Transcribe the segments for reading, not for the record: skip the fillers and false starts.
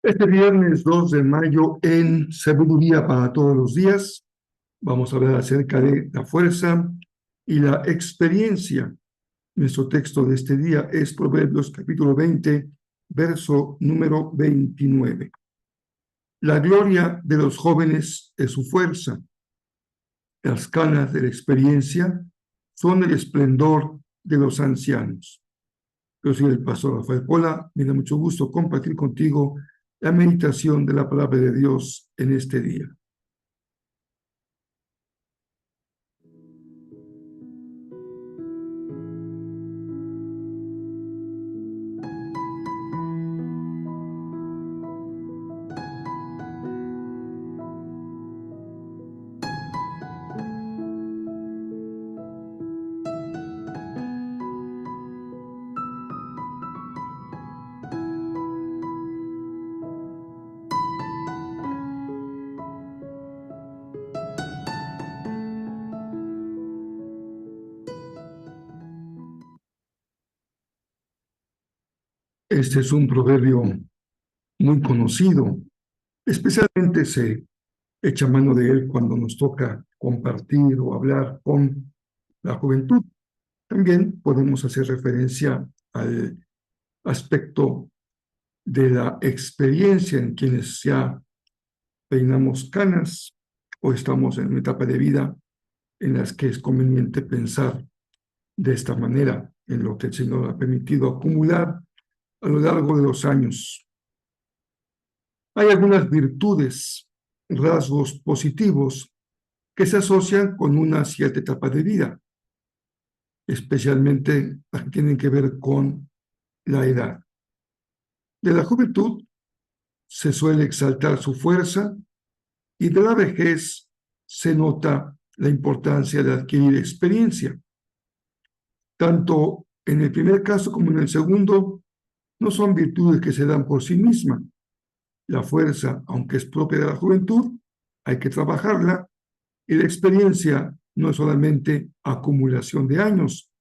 Este viernes 2 de mayo en Sabiduría para todos los días vamos a hablar acerca de la fuerza y la experiencia. Nuestro texto de este día es Proverbios capítulo 20, verso número 29. La gloria de los jóvenes es su fuerza. Las canas de la experiencia son el esplendor de los ancianos. Yo soy el pastor Rafael Pola. Me da mucho gusto compartir contigo la meditación de la palabra de Dios en este día. Este es un proverbio muy conocido, especialmente se echa mano de él cuando nos toca compartir o hablar con la juventud. También podemos hacer referencia al aspecto de la experiencia en quienes ya peinamos canas o estamos en una etapa de vida en las que es conveniente pensar de esta manera en lo que el Señor ha permitido acumular a lo largo de los años. Hay algunas virtudes, rasgos positivos que se asocian con una cierta etapa de vida, especialmente las que tienen que ver con la edad. De la juventud se suele exaltar su fuerza y de la vejez se nota la importancia de adquirir experiencia. Tanto en el primer caso como en el segundo, no son virtudes que se dan por sí mismas. La fuerza, aunque es propia de la juventud, hay que trabajarla, y la experiencia no es solamente acumulación de años,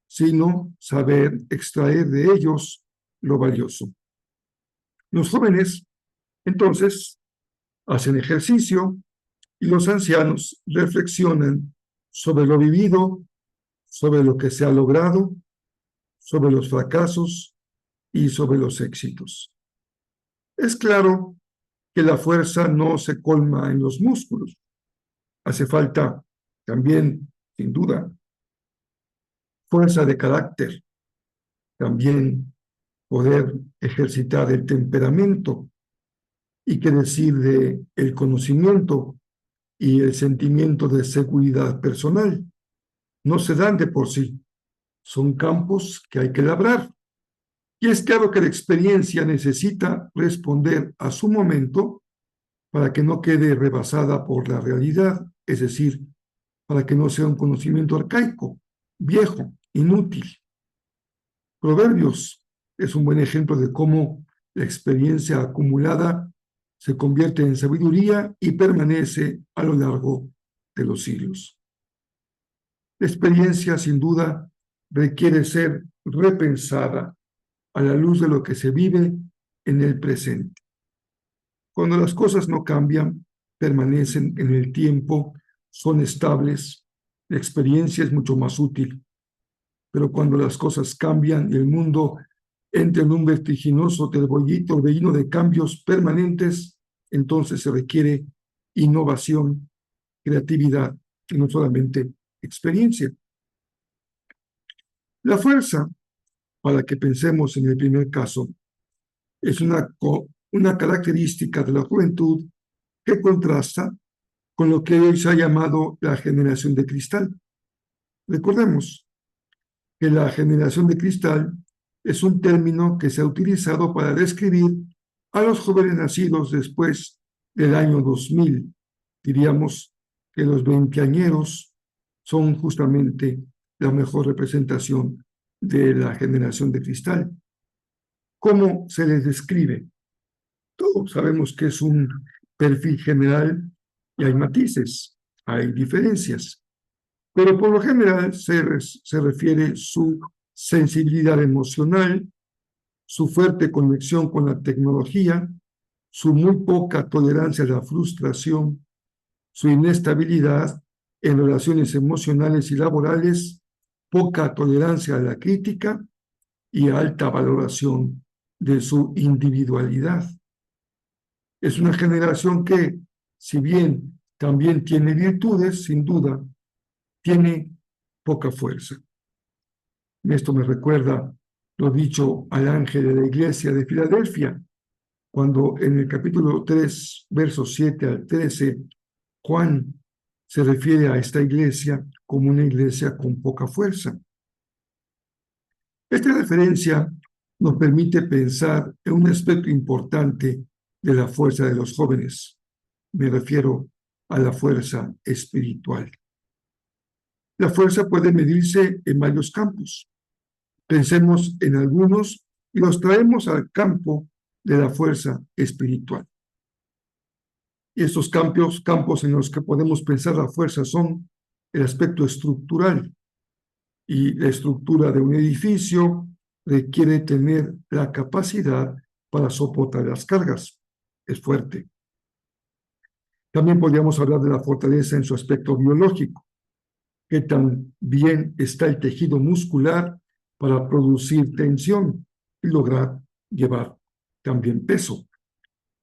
sino saber extraer de ellos lo valioso. Los jóvenes, entonces, hacen ejercicio y los ancianos reflexionan sobre lo vivido, sobre lo que se ha logrado, sobre los fracasos y sobre los éxitos. Es claro que la fuerza no se colma en los músculos. Hace falta también, sin duda, fuerza de carácter, también poder ejercitar el temperamento y qué decir de el conocimiento y el sentimiento de seguridad personal. No se dan de por sí, son campos que hay que labrar. Y es claro que la experiencia necesita responder a su momento para que no quede rebasada por la realidad, es decir, para que no sea un conocimiento arcaico, viejo, inútil. Proverbios es un buen ejemplo de cómo la experiencia acumulada se convierte en sabiduría y permanece a lo largo de los siglos. La experiencia, sin duda, requiere ser repensada a la luz de lo que se vive en el presente. Cuando las cosas no cambian, permanecen en el tiempo, son estables, la experiencia es mucho más útil. Pero cuando las cosas cambian y el mundo entra en un vertiginoso torbellino de cambios permanentes, entonces se requiere innovación, creatividad y no solamente experiencia. La fuerza, para que pensemos en el primer caso, es una característica de la juventud que contrasta con lo que hoy se ha llamado la generación de cristal. Recordemos que la generación de cristal es un término que se ha utilizado para describir a los jóvenes nacidos después del año 2000. Diríamos que los veinteañeros son justamente la mejor representación de la generación de cristal. ¿Cómo se les describe? Todos sabemos que es un perfil general y hay matices, hay diferencias, pero por lo general se refiere su sensibilidad emocional, su fuerte conexión con la tecnología, su muy poca tolerancia a la frustración, su inestabilidad en relaciones emocionales y laborales, poca tolerancia a la crítica y alta valoración de su individualidad. Es una generación que, si bien también tiene virtudes, sin duda, tiene poca fuerza. Esto me recuerda lo dicho al ángel de la iglesia de Filadelfia, cuando en el capítulo 3, versos 7 al 13, Juan se refiere a esta iglesia como una iglesia con poca fuerza. Esta referencia nos permite pensar en un aspecto importante de la fuerza de los jóvenes. Me refiero a la fuerza espiritual. La fuerza puede medirse en varios campos. Pensemos en algunos y los traemos al campo de la fuerza espiritual. Y estos campos en los que podemos pensar la fuerza son el aspecto estructural. Y la estructura de un edificio requiere tener la capacidad para soportar las cargas. Es fuerte. También podríamos hablar de la fortaleza en su aspecto biológico. Qué tan bien está el tejido muscular para producir tensión y lograr llevar también peso.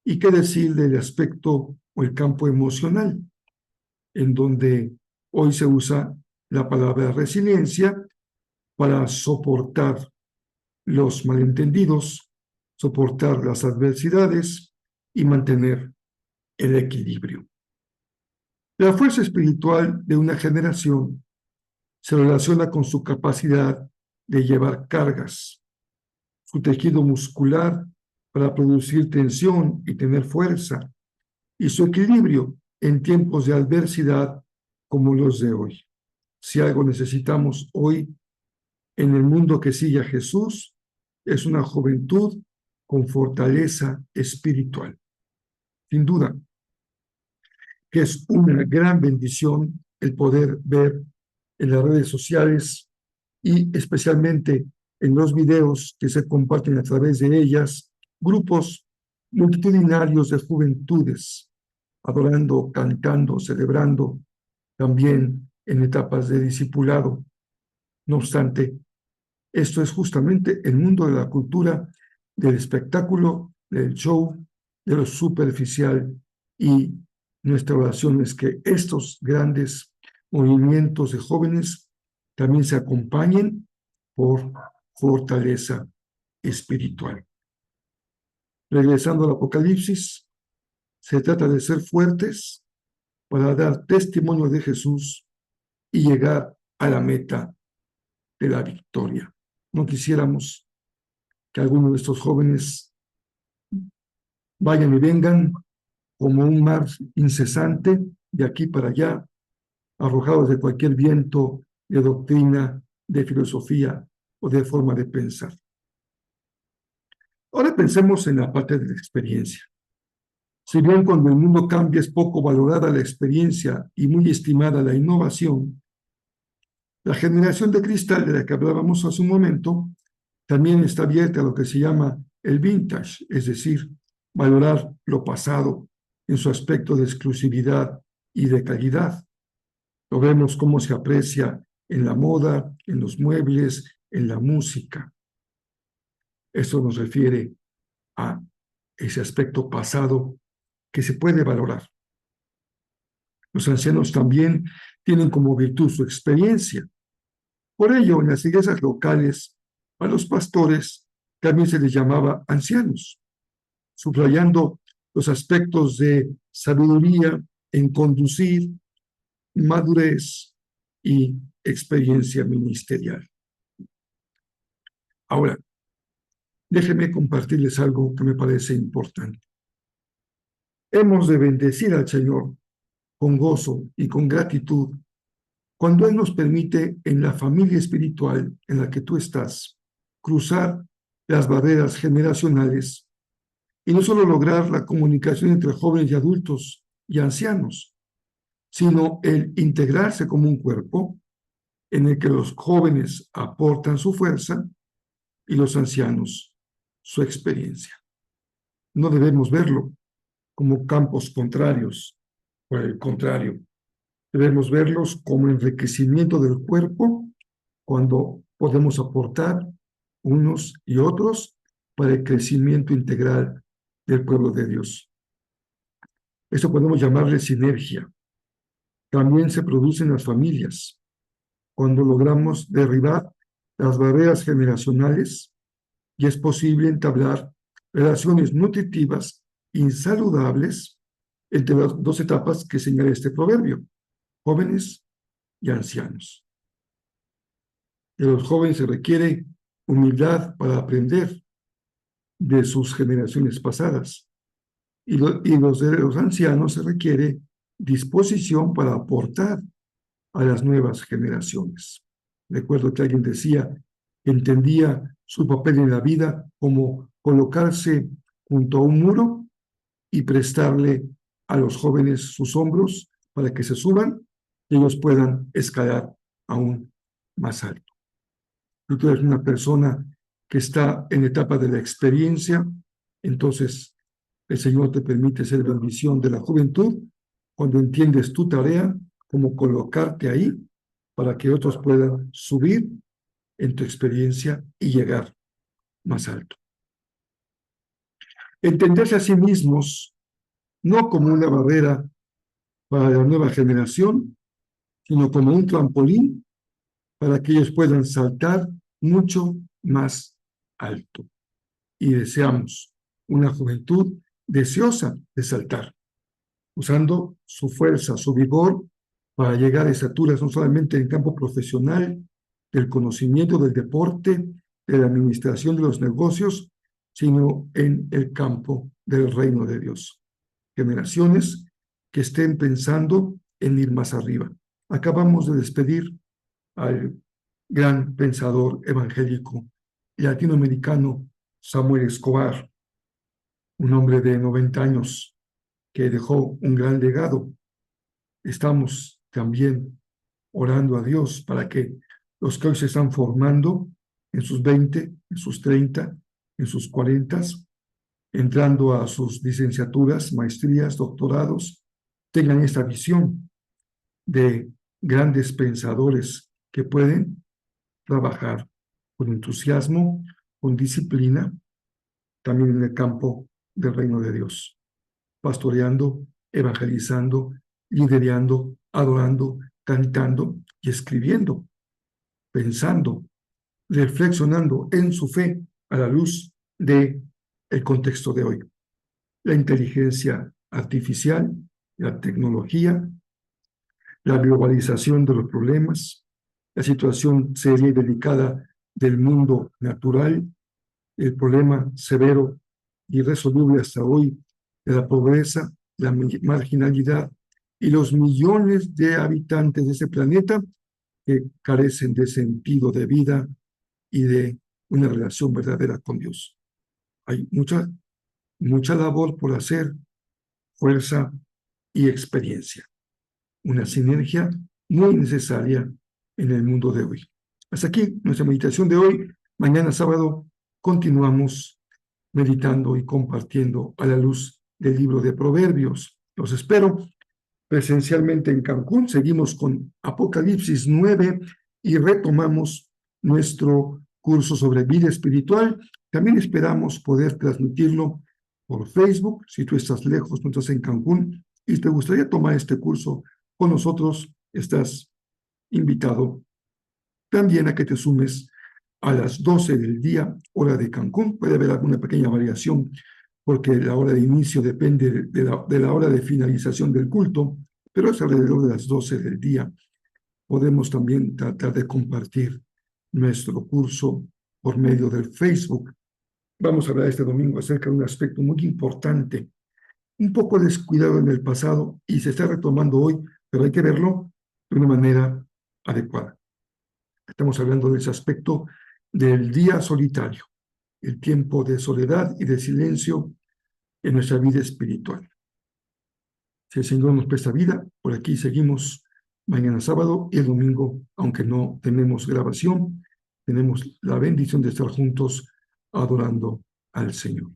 ¿Y qué decir del aspecto o el campo emocional, en donde hoy se usa la palabra resiliencia para soportar los malentendidos, soportar las adversidades y mantener el equilibrio? La fuerza espiritual de una generación se relaciona con su capacidad de llevar cargas, su tejido muscular para producir tensión y tener fuerza, y su equilibrio en tiempos de adversidad como los de hoy. Si algo necesitamos hoy en el mundo que sigue a Jesús, es una juventud con fortaleza espiritual. Sin duda, que es una gran bendición el poder ver en las redes sociales y especialmente en los videos que se comparten a través de ellas, grupos multitudinarios de juventudes, adorando, cantando, celebrando, también en etapas de discipulado. No obstante, esto es justamente el mundo de la cultura, del espectáculo, del show, de lo superficial, y nuestra oración es que estos grandes movimientos de jóvenes también se acompañen por fortaleza espiritual. Regresando al Apocalipsis, se trata de ser fuertes para dar testimonio de Jesús y llegar a la meta de la victoria. No quisiéramos que algunos de estos jóvenes vayan y vengan como un mar incesante de aquí para allá, arrojados de cualquier viento de doctrina, de filosofía o de forma de pensar. Ahora pensemos en la parte de la experiencia. Si bien cuando el mundo cambia es poco valorada la experiencia y muy estimada la innovación, la generación de cristal de la que hablábamos hace un momento también está abierta a lo que se llama el vintage, es decir, valorar lo pasado en su aspecto de exclusividad y de calidad. Lo vemos cómo se aprecia en la moda, en los muebles, en la música. Esto nos refiere a ese aspecto pasado que se puede valorar. Los ancianos también tienen como virtud su experiencia. Por ello, en las iglesias locales, a los pastores también se les llamaba ancianos, subrayando los aspectos de sabiduría en conducir, madurez y experiencia ministerial. Ahora, déjenme compartirles algo que me parece importante. Hemos de bendecir al Señor con gozo y con gratitud cuando Él nos permite en la familia espiritual en la que tú estás cruzar las barreras generacionales y no solo lograr la comunicación entre jóvenes y adultos y ancianos, sino el integrarse como un cuerpo en el que los jóvenes aportan su fuerza y los ancianos su experiencia. no debemos verlo como campos contrarios. Por el contrario, debemos verlos como enriquecimiento del cuerpo cuando podemos aportar unos y otros para el crecimiento integral del pueblo de Dios. Eso podemos llamarle sinergia. También se produce en las familias, cuando logramos derribar las barreras generacionales y es posible entablar relaciones nutritivas y saludables entre las dos etapas que señala este proverbio, jóvenes y ancianos. De los jóvenes se requiere humildad para aprender de sus generaciones pasadas y los de los ancianos se requiere disposición para aportar a las nuevas generaciones. Recuerdo que alguien decía que entendía su papel en la vida como colocarse junto a un muro y prestarle a los jóvenes sus hombros para que se suban y ellos puedan escalar aún más alto. Si tú eres una persona que está en etapa de la experiencia, entonces el Señor te permite ser bendición de la juventud cuando entiendes tu tarea, como colocarte ahí para que otros puedan subir en tu experiencia y llegar más alto. Entenderse a sí mismos no como una barrera para la nueva generación, sino como un trampolín para que ellos puedan saltar mucho más alto. Y deseamos una juventud deseosa de saltar, usando su fuerza, su vigor, para llegar a estaturas no solamente en el campo profesional, del conocimiento del deporte, de la administración de los negocios, sino en el campo del reino de Dios. Generaciones que estén pensando en ir más arriba. Acabamos de despedir al gran pensador evangélico latinoamericano Samuel Escobar, un hombre de 90 años que dejó un gran legado. Estamos también orando a Dios para que los que hoy se están formando en sus 20, en sus 30, en sus 40, entrando a sus licenciaturas, maestrías, doctorados, tengan esta visión de grandes pensadores que pueden trabajar con entusiasmo, con disciplina, también en el campo del reino de Dios, pastoreando, evangelizando, liderando, adorando, cantando y escribiendo, pensando, reflexionando en su fe a la luz de el contexto de hoy. La inteligencia artificial, la tecnología, la globalización de los problemas, la situación seria y delicada del mundo natural, el problema severo y irresoluble hasta hoy de la pobreza, la marginalidad y los millones de habitantes de ese planeta que carecen de sentido de vida y de una relación verdadera con Dios. Hay mucha labor por hacer, fuerza y experiencia. Una sinergia muy necesaria en el mundo de hoy. Hasta aquí nuestra meditación de hoy. Mañana sábado continuamos meditando y compartiendo a la luz del libro de Proverbios. Los espero presencialmente en Cancún. Seguimos con Apocalipsis 9 y retomamos nuestro curso sobre vida espiritual. También esperamos poder transmitirlo por Facebook. Si tú estás lejos, no estás en Cancún y te gustaría tomar este curso con nosotros, estás invitado también a que te sumes a las 12 del día, hora de Cancún. Puede haber alguna pequeña variación porque la hora de inicio depende de la hora de finalización del culto, pero es alrededor de las 12 del día. Podemos también tratar de compartir nuestro curso por medio del Facebook. Vamos a hablar este domingo acerca de un aspecto muy importante, un poco descuidado en el pasado y se está retomando hoy, pero hay que verlo de una manera adecuada. Estamos hablando de ese aspecto del día solitario, el tiempo de soledad y de silencio en nuestra vida espiritual. Si el Señor nos presta vida, por aquí seguimos mañana sábado y el domingo, aunque no tenemos grabación, tenemos la bendición de estar juntos adorando al Señor.